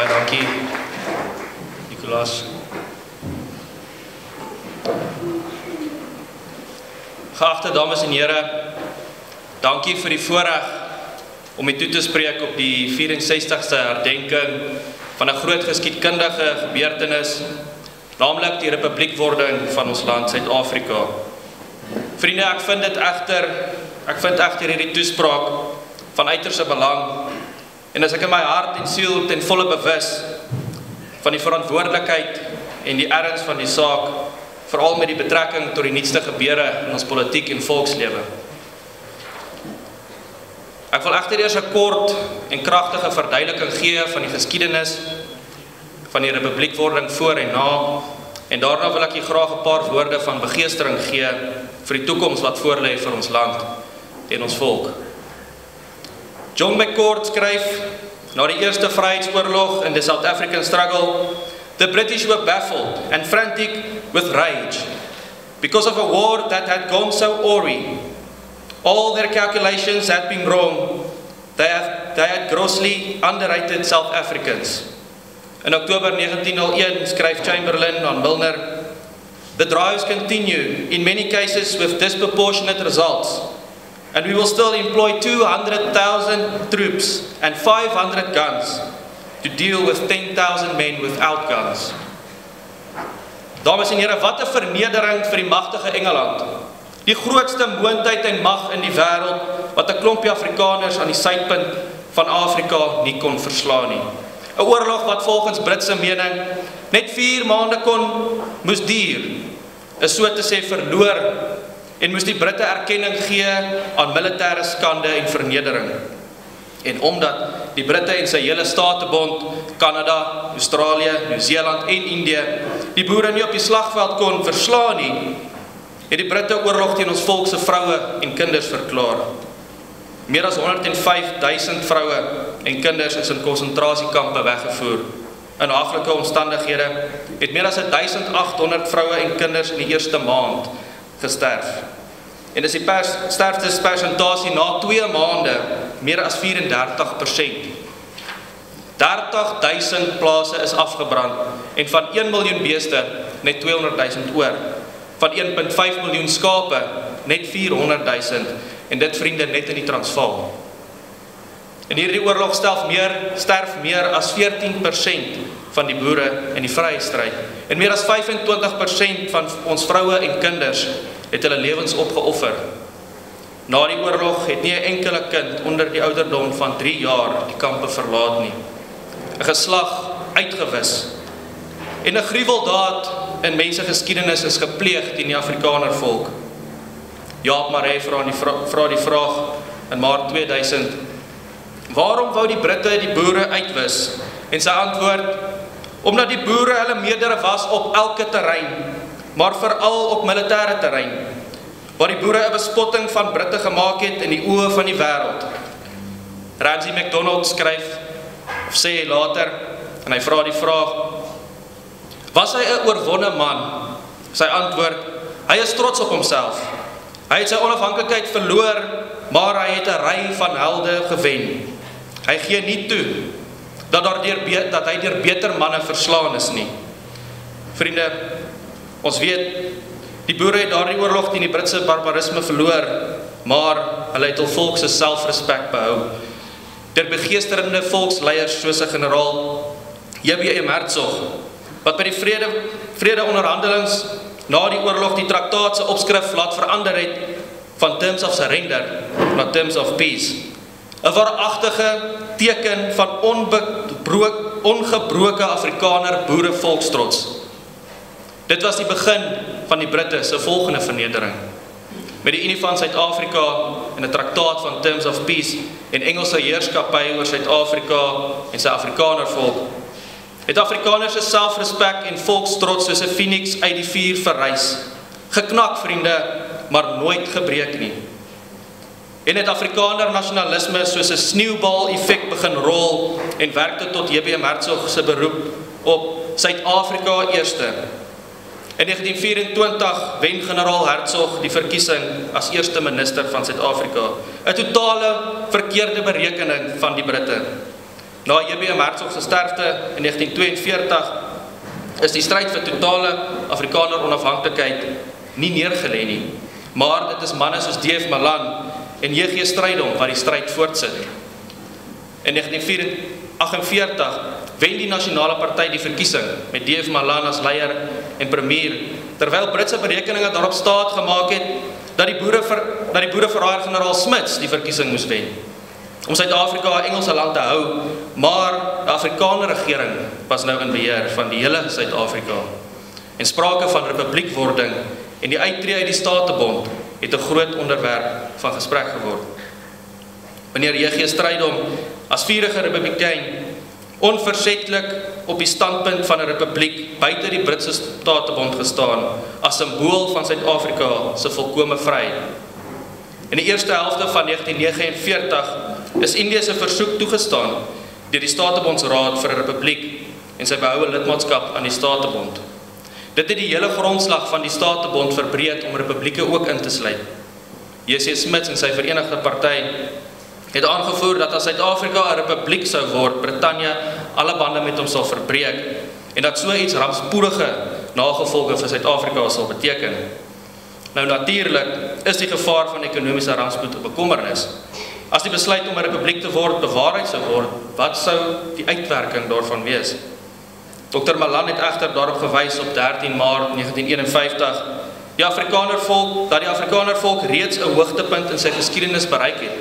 Baie dankie, Nicolaas. Geagte dames en here, dankie vir die voorreg om u toe te spreek op die 64ste herdenking van 'n groot geskiedkundige gebeurtenis, naamlik die republiekwording van ons land Suid-Afrika. Vriende, ek vind egter hierdie toespraak van uiterste belang, en as ek in my hart en siel ten volle bewus van die verantwoordelikheid en die erns van die saak, veral met die betrekking tot die nuutste gebeure in ons politiek en volkslewe. Ek wil egter eers 'n kort en kragtige verduideliking gee van die geskiedenis van die republiekwording voor en na, en daarna wil ek graag 'n paar woorde van begeestering gee vir die toekoms wat voorlê vir ons land en ons volk. John McCord skryf, na die eerste vryheidsoorlog in the South African struggle, the British were baffled and frantic with rage because of a war that had gone so awry. All their calculations had been wrong. They had grossly underrated South Africans. In October 1901 skryf Chamberlain aan Milner, the drives continue, in many cases with disproportionate results, and we will still employ 200,000 troops and 500 guns to deal with 10,000 men without guns. Dames en here, wat 'n vernedering vir die magtige Engeland. Die grootste moondheid en mag in die wêreld wat 'n klompie Afrikaners aan die suidpunt van Afrika nie kon verslaan nie. 'n Oorlog wat volgens Britse mening net 4 maande moes duur, is so te sê verloor, en moes die Britte erkenning gee aan militêre skande en vernedering. En omdat die Britte en sy hele Statebond, Kanada, Australië, Nieu-Seeland en Indië die boere nie op die slagveld kon verslaan nie, het die Britte oorlog teen ons volk se vroue en kinders verklaar. Meer as 105,000 vroue en kinders is in konsentrasiekampe weggevoer. In haaglike omstandighede het meer as 1,800 vroue en kinders in die eerste maand gesterf. En dis die sterftespersentasie na 2 maande meer as 34%. 30,000 plase is afgebrand en van 1 miljoen beeste net 200,000 oor. Van 1,5 miljoen skape net 400,000, en dit vriende net in die Transvaal. In hierdie oorlog sterf meer as 14% van die boere in die vryheidsstryd, en meer as 25% van ons vroue en kinders het hulle lewens opgeoffer. Na die oorlog het nie 'n enkele kind onder die ouderdom van 3 jaar die kampe verlaat nie. 'n Geslag uitgewis. En 'n gruweldaad in mensgeskiedenis is gepleeg teen die Afrikaner volk. Jaap Maree vra die vraag in Maart 2000, waarom wou die Britte die boere uitwis? En sy antwoord, omdat die boere hulle meerdere was op elke terrein, maar veral op militêre terrein, waar die boere 'n bespotting van Britte gemaak het in die oë van die wêreld. Ramsay MacDonald skryf, of sê later, en hy vra die vraag, was hy 'n oorwonne man? Sy antwoord, hy is trots op homself. Hy het sy onafhanklikheid verloor, maar hy het 'n ry van helde gewen. Hy gee nie toe dat hy deur beter manne verslaan is nie. Vriende, ons weet, die boere het daardie oorlog teen die Britse barbarisme verloor, maar hulle het hul volk se selfrespek behou. Deur begeesterende volksleiers soos 'n generaal J.B.M. Hertzog, wat by die vrede-onderhandelings na die oorlog die traktaat se opskrif laat verander het van terms of surrender na terms of peace. 'n Waaragtige teken van ongebroke Afrikaner boere volkstrots. Dit was die begin van die Britte se volgende vernedering. Met die Unie van Suid-Afrika en 'n traktaat van terms of peace en Engelse heerskappy oor Suid-Afrika en sy Afrikaner volk, het Afrikaners se selfrespek en volkstrots soos 'n Phoenix uit die vuur verrys. Geknak, vriende, maar nooit gebreek nie. En het Afrikaner nasionalisme soos 'n sneeubal-effek begin rol en werkte tot J.B.M. Hertzog se beroep op Suid-Afrika eerste. In 1924 wen generaal Hertzog die verkiesing as eerste minister van Suid-Afrika. 'n Totale verkeerde berekening van die Britte. Na J.B. Hertzog se sterfte in 1942 is die stryd vir totale Afrikaner onafhanklikheid nie neergelê nie, maar dit is manne soos D.F. Malan en J.G. Strydom wat die stryd voortsit. In 1948 wen die Nasionale Party die verkiesing met D.F. Malan as leier en premier, terwyl Britse berekeninge daarop staat gemaak het dat die boereverraaier generaal Smuts die verkiesing moes wen, om Suid-Afrika 'n Engelse land te hou, maar die Afrikaner regering was nou in beheer van die hele Suid-Afrika. En sprake van republiekwording en die uittreë uit die Statebond het 'n groot onderwerp van gesprek geword. Wanneer J.G. Strydom as vurige republikein onversetlik op die standpunt van 'n republiek buite die Britse Statebond gestaan as simbool van Suid-Afrika se volkome vryheid. In die eerste helfte van 1949 is Indië se versoek toegestaan deur die Statebondsraad vir 'n republiek en sy behoue lidmaatskap aan die Statebond. Dit het die hele grondslag van die Statebond verbreed om republieke ook in te sluit. J.C. Smuts en sy Verenigde Party het aangevoer dat as Suid-Afrika 'n republiek sou word, Brittanje alle bande met hom sal verbreek en dat so iets rampspoedige nagevolge vir Suid-Afrika sal beteken. Nou natuurlik is die gevaar van ekonomiese rampspoed 'n bekommernis. As die besluit om 'n republiek te word bewaarheid sou word, wat sou die uitwerking daarvan wees? Dr. Malan het egter daarop gewys op 13 Maart 1951 dat die Afrikaner volk reeds 'n hoogtepunt in sy geskiedenis bereik het.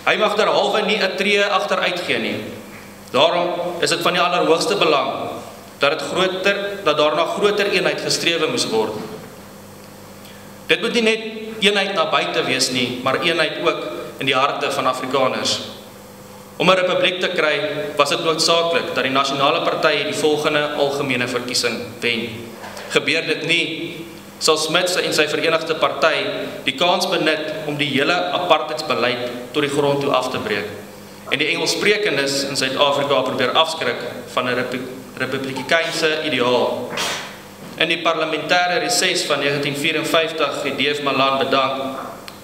Hy mag derhalwe nie 'n tree agteruit gee nie. Daarom is dit van die allerhoogste belang dat daar na groter eenheid gestrewe moes word. Dit moet nie net eenheid na buite wees nie, maar eenheid ook in die harte van Afrikaners. Om 'n republiek te kry, was dit noodsaaklik dat die Nasionale Party die volgende algemene verkiesing wen. Gebeur dit nie, sal Smuts en sy Verenigde Party die kans benut om die hele apartheidsbeleid tot die grond toe af te breek en die Engelssprekendes in Suid-Afrika probeer afskrik van 'n republikeinse ideaal. In die parlementêre reses van 1954 het D.F. Malan bedank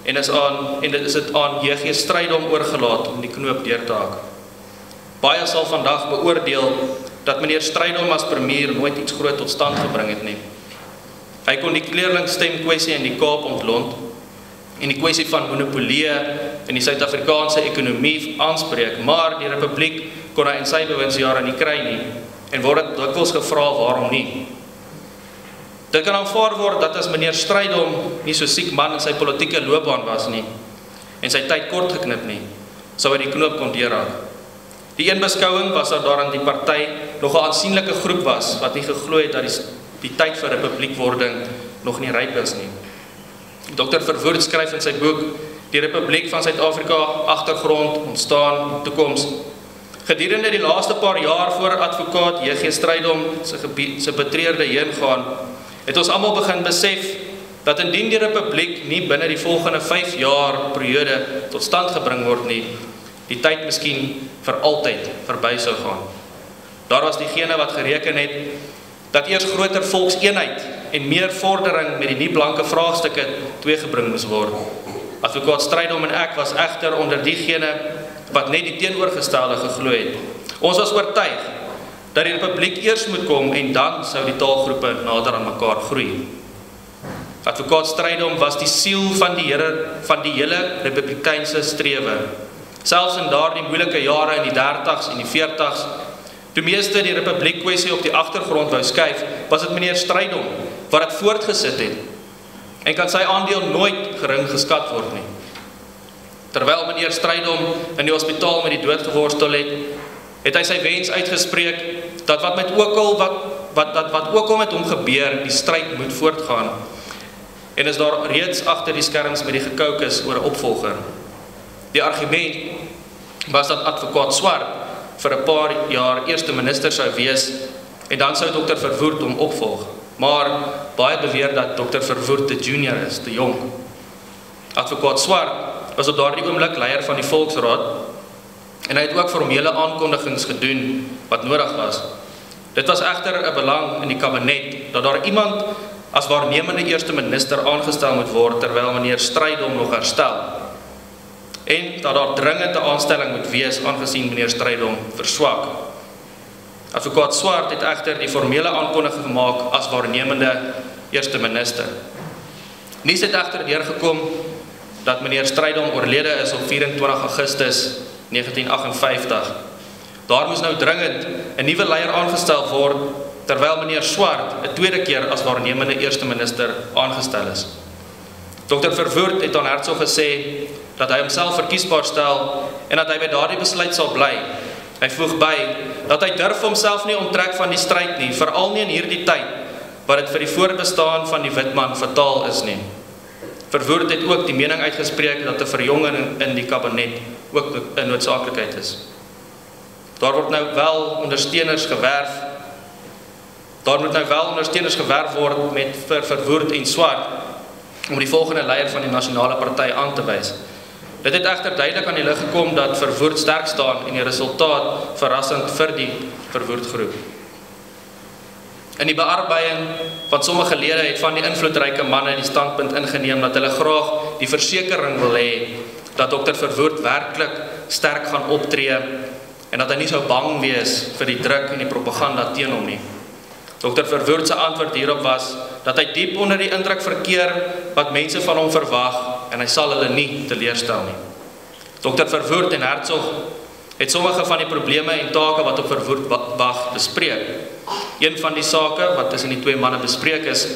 en dit is aan J.G. Strydom oorgelaat om die knoop deur te hak. Baie sal vandag beoordeel dat meneer Strydom as premier nooit iets groot tot stand gebring het nie. Hy kon die kleerlingstemkwessie in die Kaap ontlont en die kwessie van monopolie in die Suid-Afrikaanse ekonomie aanspreek, maar die republiek kon hy in sy bewindsjare nie kry nie en word dikwels gevra waarom nie. Dit kan aanvaar word dat as meneer Strydom nie so siek man in sy politieke loopbaan was nie en sy tyd kort geknip nie, sou hy die knoop kon deurhak. Die een beskouing was dat daarin die party nog 'n aansienlike groep was wat nie geglo het dat die tyd vir republiekwording nog nie ryp is nie. Dr. Verwoerd skryf in sy boek Die Republiek van Suid-Afrika, Agtergrond, Ontstaan en Toekoms. Gedurende die laaste paar jaar voor advokaat J.G. Strydom se betreurde heengaan, het ons almal begin besef dat indien die republiek nie binne die volgende 5 jaar periode tot stand gebring word nie, die tyd miskien vir altyd verby sou gaan. Daar was diegene wat gereken het dat eers groter volkseenheid en meer vordering met die nie-blanke vraagstukke teweeggebring moes word. Advokaat Strydom en ek was egter onder diegene wat net die teenoorgestelde geglo het. Ons was oortuig dat die republiek eers moet kom en dan sou die taalgroepe nader aan mekaar groei. Advokaat Strydom was die siel van die hele republikeinse strewe. Selfs in daardie moeilike jare in die 30s en die 40s, toe meeste die republiekkwessie op die agtergrond wou skuif, was dit meneer Strydom wat dit voortgesit het en kan sy aandeel nooit gering geskat word nie. Terwyl meneer Strydom in die hospitaal met die dood geworstel het hy sy wens uitgespreek dat wat ook al met hom gebeur, die stryd moet voortgaan en is daar reeds agter die skerms met die gekokes oor 'n opvolger. Die argument was dat advokaat Swart vir 'n paar jaar eerste minister sou wees en dan sou Dr. Verwoerd hom opvolg. Maar baie beweer dat Dr. Verwoerd te junior is, te jong. Advokaat Swart was op daardie oomblik leier van die Volksraad en hy het ook formele aankondigings gedoen wat nodig was. Dit was egter 'n belang in die kabinet dat daar iemand as waarnemende eerste minister aangestel moet word terwyl meneer Strydom nog herstel. en dat daar dringende aanstelling moet wees aangesien meneer Strydom verswak. Advokaat Swart het egter die formele aankondiging gemaak as waarnemende eerste minister. Nuus het egter deurgekom dat meneer Strydom oorlede is op 24 Augustus 1958. Daar moes nou dringend 'n nuwe leier aangestel word, terwyl meneer Swart 'n tweede keer as waarnemende eerste minister aangestel is. Dr. Verwoerd het aan Hertzog gesê dat hy homself verkiesbaar stel en dat hy by daardie besluit sal bly. Hy voeg by dat hy durf homself nie onttrek van die stryd nie, veral nie in hierdie tyd, wat dit vir die voortbestaan van die Witman fataal is nie. Verwoerd het ook die mening uitgespreek dat 'n verjonging in die kabinet ook 'n noodsaaklikheid is. Daar word nou wel ondersteuners gewerf. Daar moet nou wel ondersteuners gewerf word met vir Verwoerd en Swart om die volgende leier van die nasionale party aan te wys. Dit het egter duidelik aan die lig gekom dat Verwoerd sterk staan en die resultaat verrassend vir die Verwoerd groep. In die bearbeiding van sommige lede het van die invloedryke manne die standpunt ingeneem dat hulle graag die versekering wil hê dat Dr. Verwoerd werklik sterk gaan optree en dat hy nie sou bang wees vir die druk en die propaganda teen hom nie. Dr. Verwoerd se antwoord hierop was dat hy diep onder die indruk verkeer wat mense van hom verwag en hy sal hulle nie teleurstel nie. Dr. Verwoerd en Hertzog het sommige van die probleme en take wat op Verwoerd wag bespreek. Een van die sake wat tussen die twee manne bespreek is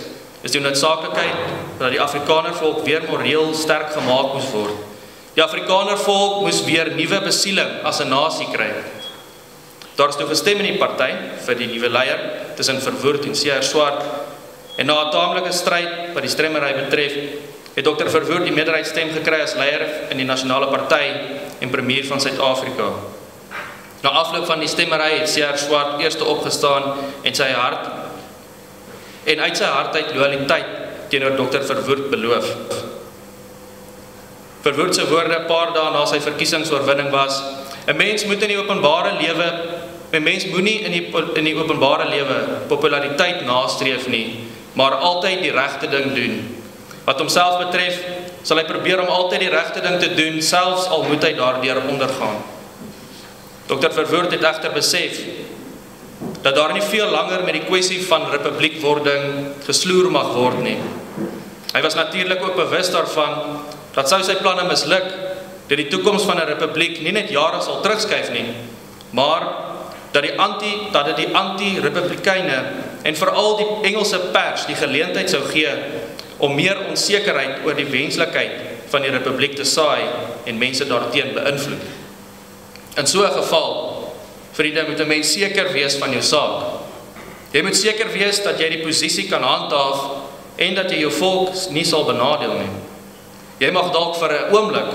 die noodsaaklikheid dat die Afrikanervolk weer moreel sterk gemaak moes word. Die Afrikanervolk moes weer nuwe besieling as 'n nasie kry. Daar is nou gestem in die party vir die nuwe leier tussen Verwoerd en C.R. Swart en na 'n taamlike stryd wat die stemmery betref, het Dr. Verwoerd die meerderheidsstem gekry as leier in die nasionale party en premier van Suid-Afrika. Na afloop van die stemmery het C.R. Swart eerste opgestaan en uit sy hart uit loyaliteit teenoor Dr. Verwoerd beloof. Verwoerd se woorde 'n paar dae na sy verkiesingsoorwinning was: 'n mens moet in die openbare lewe, 'n mens moenie in die openbare lewe populariteit nastreef nie, maar altyd die regte ding doen. Wat homself betref, sal hy probeer om altyd die regte ding te doen, selfs al moet hy daardeur ondergaan.' Dr. Verwoerd het egter besef dat daar nie veel langer met die kwessie van republiekwording gesloer mag word nie. Hy was natuurlik ook bewus daarvan dat sou sy planne misluk, dat die toekoms van 'n republiek nie net jare sal terugskuif nie, maar dat dit die anti-republikeine en veral die Engelse pers die geleentheid sou gee om meer onsekerheid oor die wenslikheid van die republiek te saai en mense daarteen beïnvloed. In so 'n geval, vriende, moet 'n mens seker wees van jou saak. Jy moet seker wees dat jy die posisie kan handhaaf en dat jy jou volk nie sal benadeel nie. Jy mag dalk vir 'n oomblik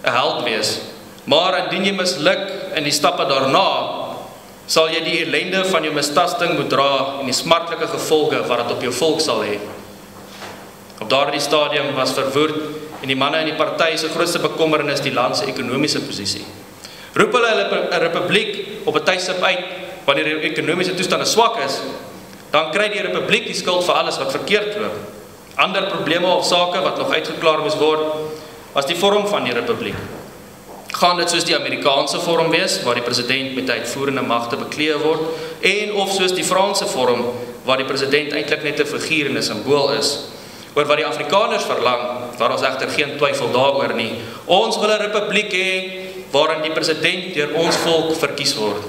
'n held wees, maar indien jy misluk in die stappe daarna, sal jy die ellende van jou mistasting moet dra en die smartlike gevolge wat dit op jou volk sal hê. Op daardie stadium was Verwoerd en die manne in die party se grootste bekommernis die land se ekonomiese posisie. Roep hulle 'n republiek op 'n tydstip uit wanneer die ekonomiese toestande swak is, dan kry die republiek die skuld vir alles wat verkeerd loop. Ander probleme of sake wat nog uitgeklaar moes word, was die vorm van die republiek. Gaan dit soos die Amerikaanse vorm wees, waar die president met uitvoerende magte bekleed word, en of soos die Franse vorm, waar die president eintlik net 'n figuur en 'n simbool is. Oor wat die Afrikaners verlang, waar ons egter geen twyfel daaroor nie. Ons wil 'n republiek hê waarin die president deur ons volk verkies word.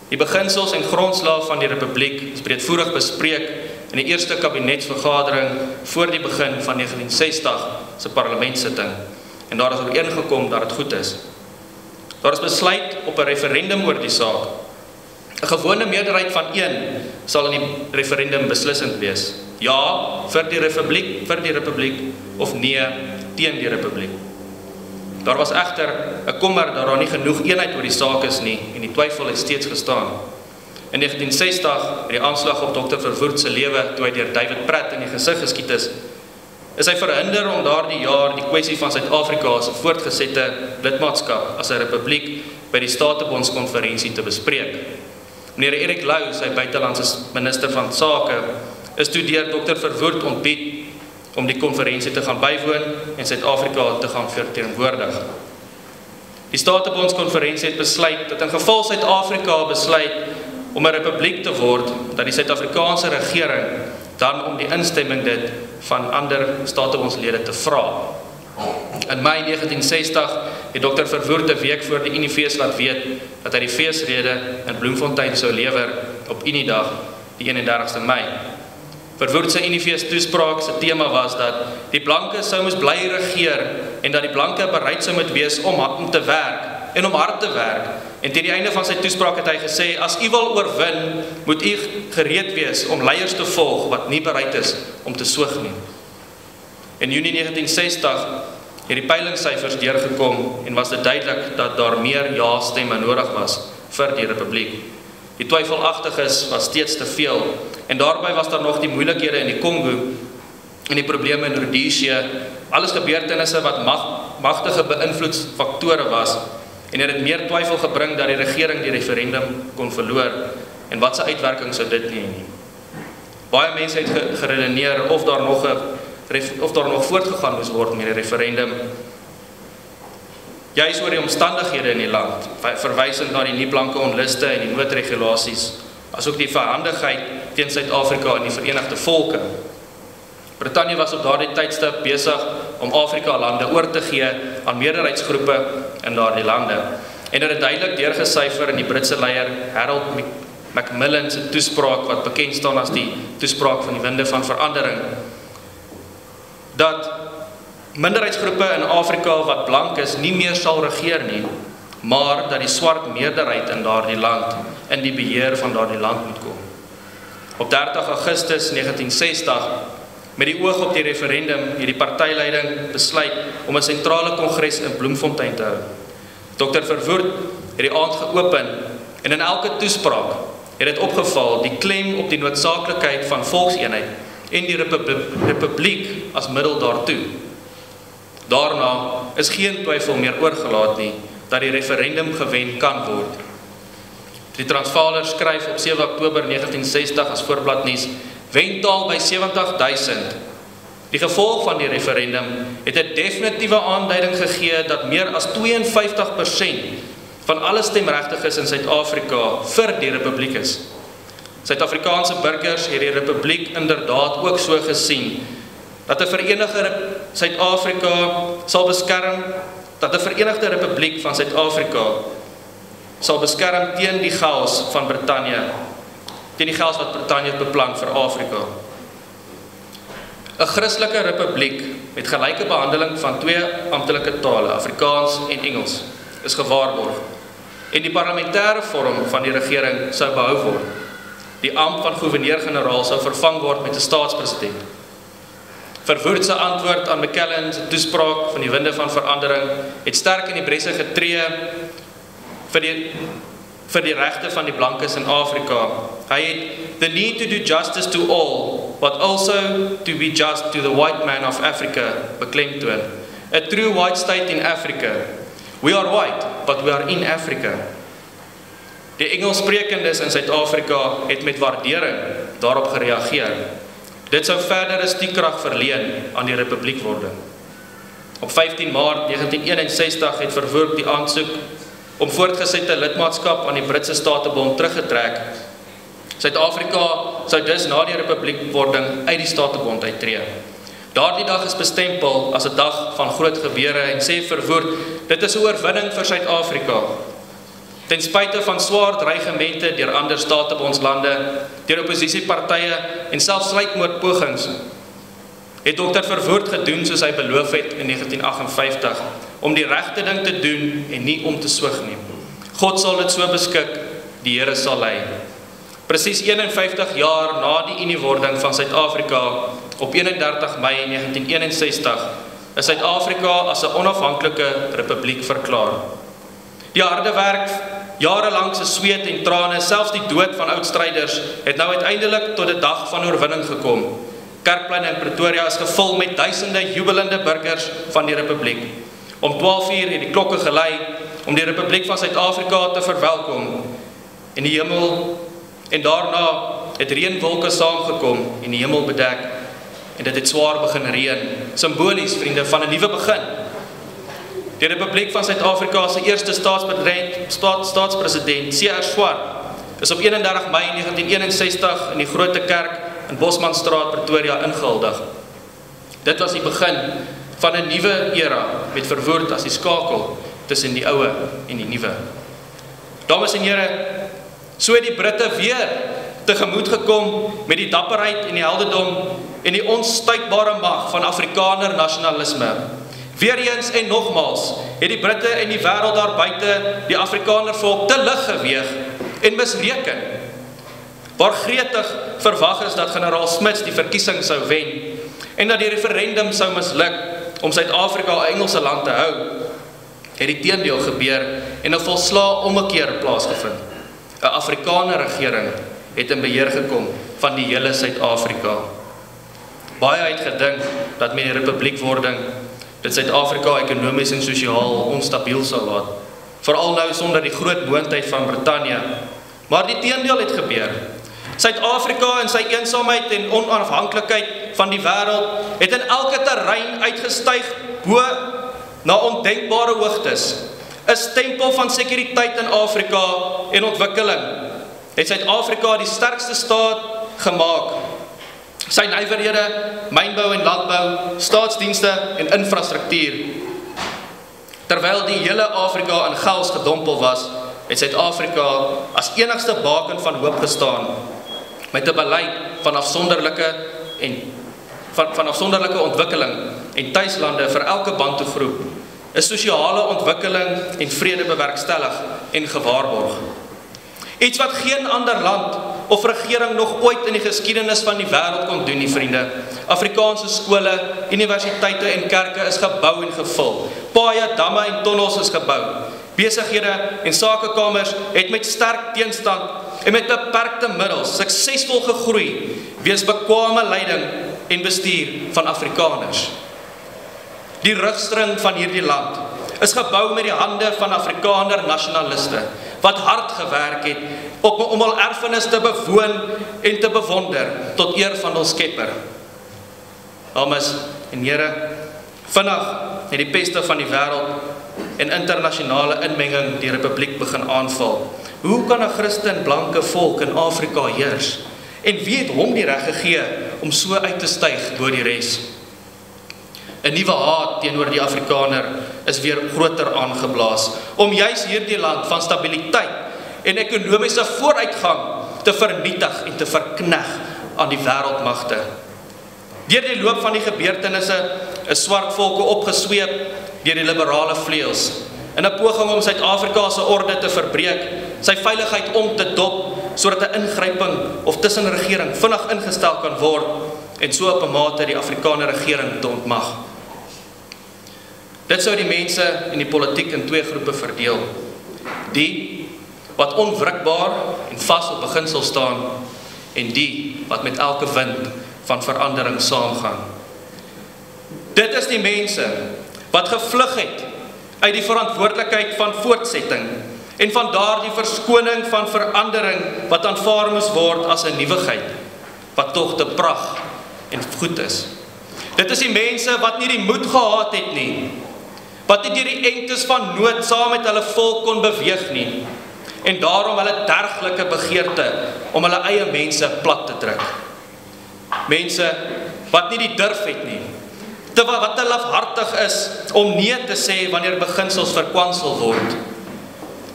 Die beginsels en grondslae van die republiek is breedvoerig bespreek in die eerste kabinetsvergadering voor die begin van 1960 se parlementsitting, en daar is ooreengekom dat dit goed is. Daar is besluit op 'n referendum oor die saak. 'n Gewone meerderheid van 1 sal in die referendum beslissend wees. Ja vir die republiek of nee teen die republiek. Daar was egter 'n kommer dat daar nie genoeg eenheid oor die saak is nie en die twyfel het steeds gestaan. In 1960, met die aanslag op Dr. Verwoerd se lewe toe hy deur David Pratt in die gesig geskiet is hy verhinder om daardie jaar die kwessie van Suid-Afrika se voortgesette lidmaatskap as 'n republiek by die Statebondskonferensie te bespreek. Meneer Erik Lou, sy buitelandse minister van sake, is toe deur Dr. Verwoerd ontbied om die konferensie te gaan bywoon en Suid-Afrika te gaan verteenwoordig. Die Statebondskonferensie het besluit dat in geval Suid-Afrika besluit om 'n republiek te word, dat die Suid-Afrikaanse regering dan om die instemming dit van ander Statebondslede te vra. In Mei 1960 het Dr. Verwoerd 'n week voor die Uniefees laat weet dat hy die feesrede in Bloemfontein sou lewer op Uniedag, die 31ste Mei. Verwoerd se Uniefees toespraak se tema was dat die blanke sou moes bly regeer en dat die blanke bereid sou moet wees om te werk en om hard te werk. En teen die einde van sy toespraak het hy gesê, as u wil oorwin, moet u gereed wees om leiers te volg wat nie bereid is om te soog nie. In Junie 1960 het die peilingssyfers deurgekom en was dit duidelik dat daar meer ja-stemme nodig was vir die republiek. Die twyfelagtiges was steeds te veel en daarbij was daar nog die moeilikhede in die Kongo en die probleme in Rhodesië, alles gebeurtenisse wat magtige beïnvloedsfaktore was en het meer twyfel gebring dat die regering die referendum kon verloor en wat se uitwerking sou dit nie. Baie mense het geredeneer of daar nog voortgegaan moes word met die referendum. Juis oor die omstandighede in die land, verwysend na die nie-blanke onluste en die noodregulasies, asook die verhandigheid teen Suid-Afrika en die Verenigde Volke. Brittanje was op daardie tydstip besig om Afrika-lande oor te gee aan meerderheidsgroepe in daardie lande. En dit het duidelik deurgesyfer in die Britse leier Harold Macmillan se toespraak wat bekend staan as die toespraak van die winde van verandering, dat minderheidsgroepe in Afrika wat blank is nie meer sal regeer nie, maar dat die swart meerderheid in daardie land in die beheer van daardie land moet kom. Op 30 Augustus 1960, met die oog op die referendum, het die partyleiding besluit om 'n sentrale kongres in Bloemfontein te hou. Dr. Verwoerd het die aand geopen en in elke toespraak het dit opgeval die klem op die noodsaaklikheid van volkseenheid en die republiek as middel daartoe. Daarna is geen twyfel meer oorgelaat nie dat die referendum gewen kan word. Die Transvaaler skryf op 7 Oktober 1960 as voorbladnuus, wentaal by 70.000. Die gevolg van die referendum het 'n definitiewe aanduiding gegee dat meer as 52% van alle stemregtiges in Suid-Afrika vir die republiek is. Suid-Afrikaanse burgers het die republiek inderdaad ook so gesien, dat 'n verenigde Suid-Afrika sal beskerm, dat 'n verenigde republiek van Suid-Afrika sal beskerm teen die chaos van Brittanje, teen die chaos wat Brittanje beplan vir Afrika. 'n Christelike republiek met gelyke behandeling van twee amptelike tale, Afrikaans en Engels, is gewaarborg en die parlementêre vorm van die regering sou behou word. Die ampt van gouverneur-generaal sou vervang word met 'n staatspresident. Verwoerd se antwoord aan Macmillan se toespraak van die winde van verandering het sterk in die bresse getree vir die regte van die blankes in Afrika. Hy het the need to do justice to all, but also to be just to the white man of Africa beklemtoon. A true white state in Africa. We are white, but we are in Africa. Die Engelssprekendes in Suid-Afrika het met waardering daarop gereageer. Dit sou verdere stiekrag verleen aan die republiekwording. Op 15 Maart 1961 het Verwoerd die aansoek om voortgesette lidmaatskap aan die Britse Statebond teruggetrek. Suid-Afrika sou dus na die republiekwording uit die Statebond uittreë. Daardie dag is bestempel as 'n dag van groot gebeure en sê Verwoerd, dit is 'n oorwinning vir Suid-Afrika. Ten spyte van swaar dreigemente deur ander Statebondslande, deur oppositiepartye en selfs sluipmoordpogings, het Dr. Verwoerd gedoen soos hy beloof het in 1958, om die regte ding te doen en nie om te soog nie. God sal dit so beskik, die Here sal lei. Presies 51 jaar na die uniewording van Suid-Afrika, op 31 Mei 1961, is Suid-Afrika as 'n onafhanklike republiek verklaar. Die harde werk, jarelang se sweet en trane, selfs die dood van oud stryders, het nou uiteindelik tot 'n dag van oorwinning gekom. Kerkplein in Pretoria is gevul met duisende jubelende burgers van die republiek. Om 12:00 het die klokke gelei om die Republiek van Suid-Afrika te verwelkom. In die hemel en daarna het reënwolke saamgekom en die hemel bedek. en dit het swaar begin reën. Simbolies, vriende, van 'n nuwe begin. Die Republiek van Suid-Afrika se eerste staatspresident, C.R. Swart, is op 31 Mei 1961 in die Grote Kerk in Bosmanstraat, Pretoria ingehuldig. Dit was die begin van 'n nuwe era met verwoord as die skakel tussen die oue en die nuwe. Dames en here, so het die Britte weer tegemoet gekom met die dapperheid en die heldendom en die onstuitbare mag van Afrikaner nasionalisme. Weereens en nogmaals het die Britte en die wêreld daar buite die Afrikaner volk te lig geweeg en misreken. Waar gretig verwag is dat generaal Smuts die verkiesing sou wen en dat die referendum sou misluk om Suid-Afrika 'n Engelse land te hou, het die teendeel gebeur en 'n volslae ommekeer plaasgevind. 'n Afrikaner regering het in beheer gekom van die hele Suid-Afrika. Baie het gedink dat met die republiekwording dit Suid-Afrika ekonomies en sosiaal onstabiel sal laat, veral nou sonder die groot moondheid van Brittanje. Maar die teendeel het gebeur. Suid-Afrika in sy eensaamheid en onafhanklikheid van die wêreld het in elke terrein uitgestyg bo na ondenkbare hoogtes. 'n Stempel van sekuriteit in Afrika en ontwikkeling het Suid-Afrika die sterkste staat gemaak. Sy nywerhede, mynbou en landbou, staatsdienste en infrastruktuur. Terwyl die hele Afrika in gels gedompel was, het Suid-Afrika as enigste baken van hoop gestaan, met 'n beleid van afsonderlike ontwikkeling en tuislande vir elke bantugroep, 'n sosiale ontwikkeling en vrede bewerkstellig en gewaarborg. Iets wat geen ander land of regering nog ooit in die geskiedenis van die wêreld kon doen nie, vriende. Afrikaanse skole, universiteite en kerke is gebou en gevul. Paaie, damme en tonnels is gebou. Besighede en sakekamers het met sterk teenstand en met beperkte middels suksesvol gegroei weens bekwame leiding en bestuur van Afrikaners. Die rugstring van hierdie land is gebou met die hande van Afrikaner nasionaliste wat hard gewerk het om hul erfenis te bewoon en te bewonder tot eer van hul Skepper. Dames en here, vinnig het die peste van die wêreld en internasionale inmenging die republiek begin aanval. Hoe kan 'n Christen blanke volk in Afrika heers? En wie het hom die reg gegee om so uit te styg bo die res? 'n Nuwe haat teenoor die Afrikaner is weer groter aangeblaas, om juis hierdie land van stabiliteit en ekonomiese vooruitgang te vernietig en te verkneg aan die wêreldmagte. Deur die loop van die gebeurtenisse is swart volke opgesweep deur die liberale vleuels, in 'n poging om Suid-Afrika se orde te verbreek, sy veiligheid om te dop, sodat 'n ingryping of tussenregering vinnig ingestel kan word en so op 'n mate die Afrikaner regering te ontmag. Dit sou die mense in die politiek in twee groepe verdeel. Die wat onwrikbaar en vas op beginsel staan en die wat met elke wind van verandering saamgaan. Dit is die mense wat gevlug het uit die verantwoordelikheid van voortsetting en van daardie verskoning van verandering wat aanvaar moes word as 'n nuwigheid, wat tog te pragt en goed is. Dit is die mense wat nie die moed gehad het nie, wat nie deur die engtes van nood saam met hulle volk kon beweeg nie, en daarom hulle dergelike begeerte om hulle eie mense plat te druk. Mense wat nie die durf het nie, wat te lafhartig is om nee te sê wanneer beginsels verkwansel word.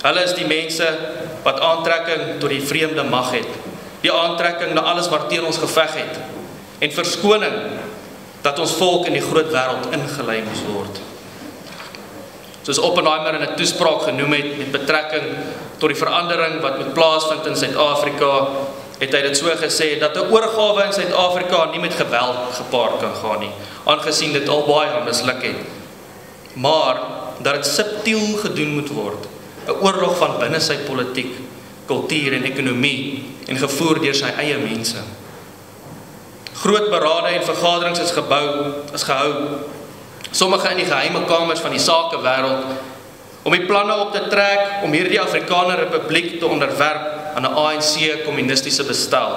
Hulle is die mense wat aantrekking tot die vreemde mag het, die aantrekking na alles wat teen ons geveg het, en verskoning dat ons volk in die groot wêreld ingelei moes word. Soos Oppenheimer in 'n toespraak genoem het met betrekking tot die verandering wat moet plaasvind in Suid-Afrika, het hy dit so gesê dat 'n oorgawe in Suid-Afrika nie met geweld gepaard kan gaan nie, aangesien dit al baie misluk het, maar dat dit subtiel gedoen moet word, 'n oorlog van binne sy politiek, kultuur en ekonomie en gevoer deur sy eie mense. Groot berade en vergaderings is gehou, sommige in die geheime kamers van die sakewêreld, om die planne op te trek om hierdie Afrikaner Republiek te onderwerp aan 'n ANC kommunistiese bestel.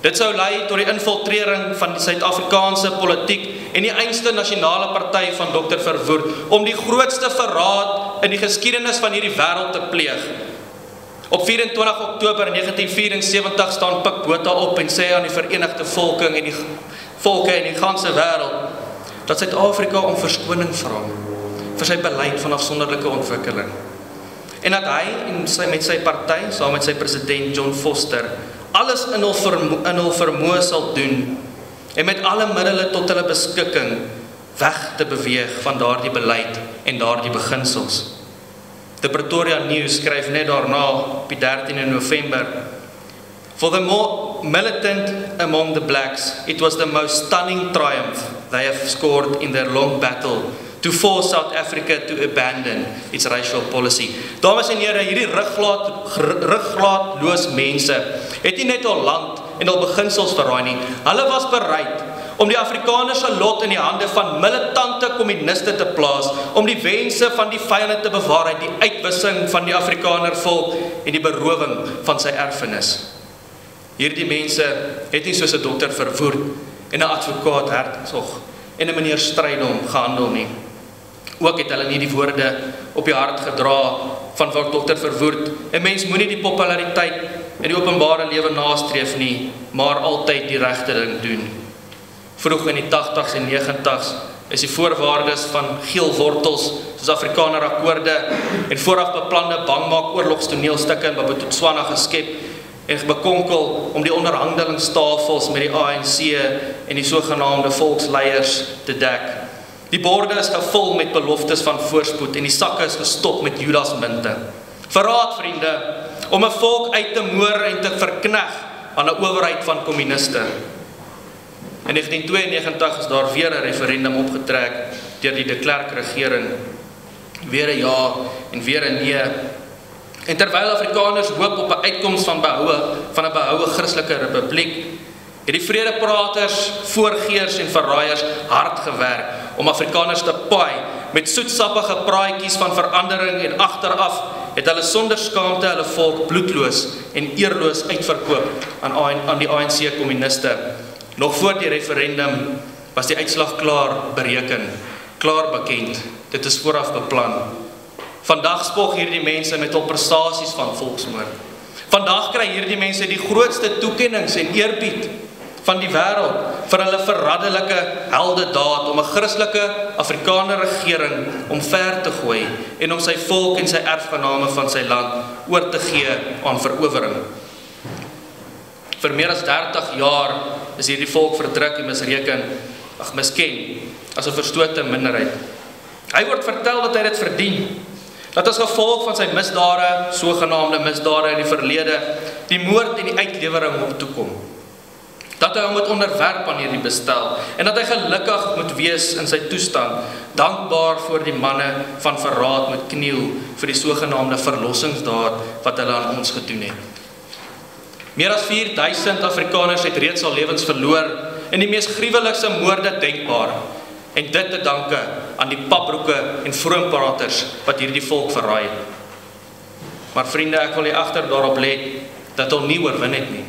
Dit sou lei tot die infiltrering van die Suid-Afrikaanse politiek en die einste nasionale party van Dr. Verwoerd om die grootste verraad in die geskiedenis van hierdie wêreld te pleeg. Op 24 Oktober 1974 staan Pik Botha op en sê aan die Verenigde Volke en die ganse wêreld dat Suid-Afrika om verskoning vra vir sy beleid van afsonderlike ontwikkeling. En dat hy en met sy party, saam met sy president John Vorster, alles in hul vermoë sal doen en met alle middele tot hulle beskikking weg te beweeg van daardie beleid en daardie beginsels. The Pretoria News skryf net daarna op die 13 November, "For the more militant among the blacks, it was the most stunning triumph they have scored in their long battle to force South Africa to abandon its racial policy." Dames en here, hierdie ruggraatloos mense het nie net hul land en hul beginsels verraai nie. Hulle was bereid om die Afrikanerse lot in die hande van militante kommuniste te plaas, om die wense van die vyande te bewaar, die uitwissing van die Afrikaner volk en die berowing van sy erfenis. Hierdie mense het nie soos 'n dokter Verwoerd en 'n advokaat Hertzog en 'n meneer Strydom gehandel nie. Ook het hulle nie die woorde op die hart gedra van Dr. Verwoerd. 'n Mens moenie die populariteit in die openbare lewe nastreef nie, maar altyd die regte ding doen. Vroeg in die 80s en 90s is die voorwaardes van geel wortels, soos Afrikaner akkoorde en vooraf beplande bangmaak oorlogstoneelstukke in Botswana geskep en bekonkel om die onderhandelingstafels met die ANC en die sogenaamde volksleiers te dek. Die borde is gevul met beloftes van voorspoed en die sakke is gestop met Judasmunte. Verraad, vriende, om 'n volk uit te moor en te verkneg aan 'n owerheid van kommuniste. In 1992 is daar weer 'n referendum opgetrek deur die de Klerk regering. Weer 'n ja en weer 'n nee. En terwyl Afrikaners hoop op 'n uitkoms van 'n behoue Christelike republiek, het die vredepraters, voorgeers en verraaiers hard gewerk om Afrikaners te paai met soetsappige praatjies van verandering en agteraf het hulle sonder skaamte hulle volk bloedloos en eerloos uitverkoop aan die ANC kommuniste. Nog voor die referendum was die uitslag klaar bereken, klaar bekend. Dit is vooraf beplan. Vandag spog hierdie mense met hul prestasies van volksmoord. Vandag kry hierdie mense die grootste toekennings en eerbied van die wêreld vir hulle verraddelike heldedaad om 'n Christelike Afrikaner regering omver te gooi en om sy volk en sy erfgename van sy land oor te gee aan verowering. Vir meer as 30 jaar is hierdie volk verdruk en misken as 'n verstote minderheid. Hy word vertel dat hy dit verdien, dat as gevolg van sy misdade, sogenaamde misdade in die verlede, die moord en die uitlewering op toekom. Dat hy hom moet onderwerp aan hierdie bestel en dat hy gelukkig moet wees in sy toestand, dankbaar voor die manne van verraad moet kniel vir die sogenaamde verlossingsdaad wat hulle aan ons gedoen het. Meer as 4000 Afrikaners het reeds al lewens verloor in die mees gruwelikste moorde denkbaar. En dit te danke aan die papbroeke en vroompraters wat hierdie volk verraai het. Maar vriende, ek wil agter daarop let dat hulle nie oorwin het nie.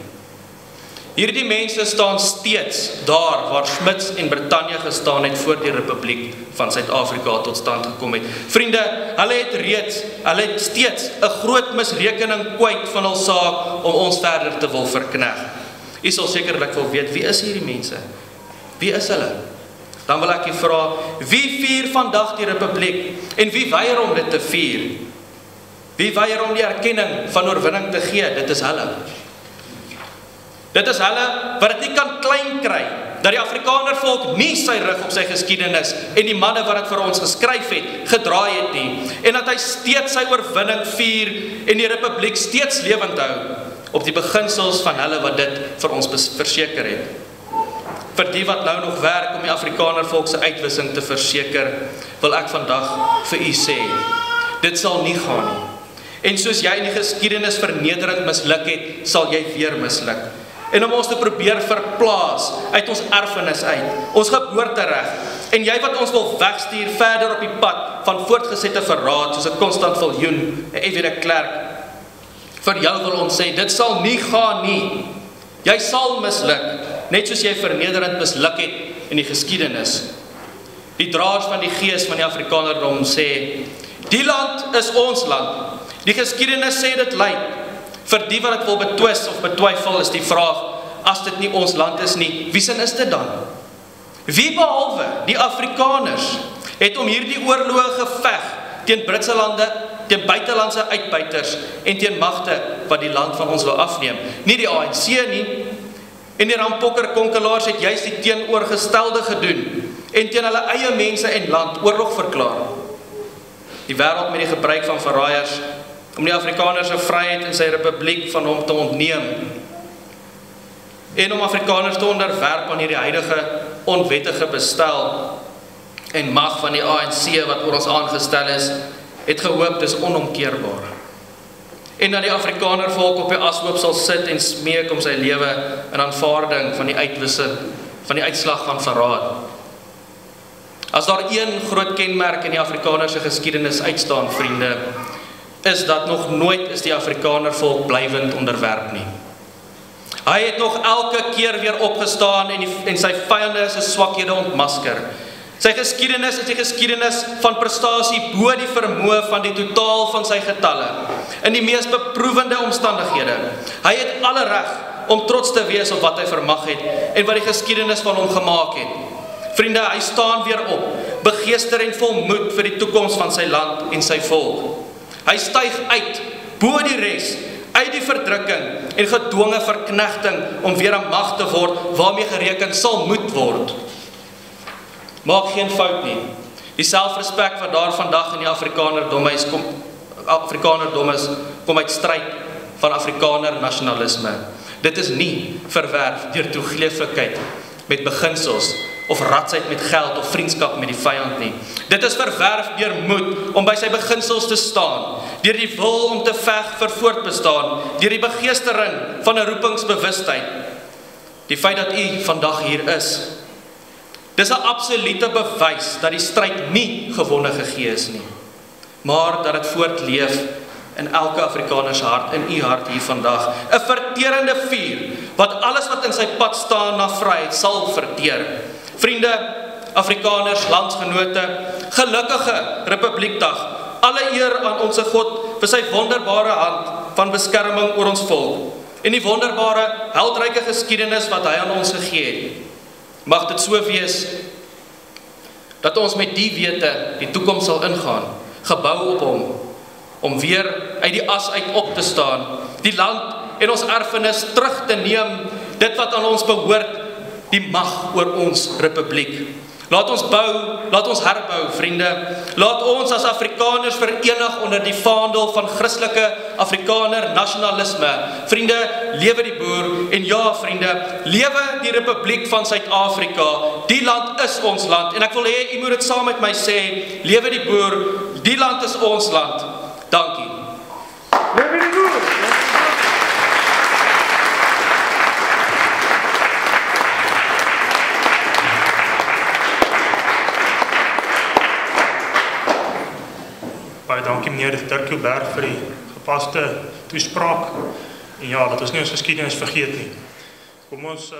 Hierdie mense staan steeds daar waar Smuts en Britannia gestaan het voor die Republiek van Suid-Afrika tot stand gekom het. Vriende, hulle het steeds 'n groot misrekening kwyt van hul saak om ons verder te wil verkneg. U sal sekerlik wil weet, wie is hierdie mense? Wie is hulle? Dan wil ek u vra, wie vier vandag die Republiek en wie weier om dit te vier? Wie weier om die erkenning van oorwinning te gee? Dit is hulle. Dit is hulle wat dit nie kan klein kry, dat die Afrikaner volk nie sy rug op sy geskiedenis en die manne wat dit vir ons geskryf het, gedraai het nie, en dat hy steeds sy oorwinning vier en die Republiek steeds lewend hou op die beginsels van hulle wat dit vir ons verseker het. Vir die wat nou nog werk om die Afrikaner volk se uitwissing te verseker, wil ek vandag vir u sê, dit sal nie gaan nie. En soos jy in die geskiedenis vernederend misluk het, sal jy weer misluk. En om ons te probeer verplaas uit ons erfenis uit, ons geboortereg, en jy wat ons wil wegstuur verder op die pad van voortgesette verraad, soos 'n Constant Viljoen, 'n F.W. de Klerk, vir jou wil ons sê, dit sal nie gaan nie. Jy sal misluk, net soos jy vernederend misluk het in die geskiedenis. Die draers van die gees van die Afrikanerdom sê, die land is ons land. Die geskiedenis sê dit lyk. Vir die wat dit wil betwis of betwyfel is die vraag, as dit nie ons land is nie, wie sin is dit dan? Wie behalwe die Afrikaners het om hierdie oorloë geveg teen Britse lande, teen buitelandse uitbuiters en teen magte wat die land van ons wil afneem. Nie die ANC nie, en die rampokker konkelaars het juist die teenoorgestelde gedoen en teen hulle eie mense en land oorlog verklaar. Die wêreld met die gebruik van verraaiers om die Afrikaners se vryheid en sy republiek van hom te ontneem en om Afrikaners te onderwerp aan hierdie huidige onwettige bestel en mag van die ANC wat oor ons aangestel is, het gehoop dis onomkeerbaar. En dat die Afrikaner volk op die ashoop sal sit en smeek om sy lewe in aanvaarding van die uitslag van verraad. As daar een groot kenmerk in die Afrikaner se geskiedenis uitstaan, vriende, is dat nog nooit is die Afrikaner volk blywend onderwerp nie. Hy het nog elke keer weer opgestaan en sy vyande se swakhede ontmasker. Sy geskiedenis is die geskiedenis van prestasie bo die vermoë van die totaal van sy getalle, in die mees beproewende omstandighede. Hy het alle reg om trots te wees op wat hy vermag het en wat die geskiedenis van hom gemaak het. Vriende, hy staan weer op, begeester en vol moed vir die toekoms van sy land en sy volk. Hy styg uit, bo die res, uit die verdrukking en gedwonge verknegting om weer 'n mag te word waarmee gereken sal moet word. Maak geen fout nie. Die selfrespek wat daar vandag in die Afrikanerdom is, kom uit stryd van Afrikaner nasionalisme. Dit is nie verwerf deur toegeeflikheid met beginsels of ratsheid met geld of vriendskap met die vyand nie. Dit is verwerf deur moed om by sy beginsels te staan, deur die wil om te veg vir voortbestaan, deur die begeestering van 'n roepingsbewustheid. Die feit dat u vandag hier is, dis 'n absolute bewys dat die stryd nie gewonne gegee is nie, maar dat dit voortleef in elke Afrikaner se hart, in u hart hier vandag. 'n Verterende vuur, wat alles wat in sy pad staan na vryheid sal verteer. Vriende, Afrikaners, landsgenote, gelukkige Republiekdag, alle eer aan ons God vir sy wonderbare hand van beskerming oor ons volk en die wonderbare, heldryke geskiedenis wat hy aan ons gegee het. Mag dit so wees dat ons met die wete die toekoms sal ingaan, gebou op hom, om weer uit die as uit op te staan, die land en ons erfenis terug te neem, dit wat aan ons behoort, die mag oor ons republiek. Laat ons bou, laat ons herbou, vriende. Laat ons as Afrikaners verenig onder die vaandel van Christelike Afrikaner nasionalisme. Vriende, lewe die boer en ja, vriende, lewe die Republiek van Suid-Afrika. Die land is ons land en ek wil hê, u moet dit saam met my sê, lewe die boer, die land is ons land. Dankie. Lewe die boer. Baie dankie meneer Dirk Joubert vir die gepaste toespraak. En ja, dat ons nie ons geskiedenis vergeet nie. Kom ons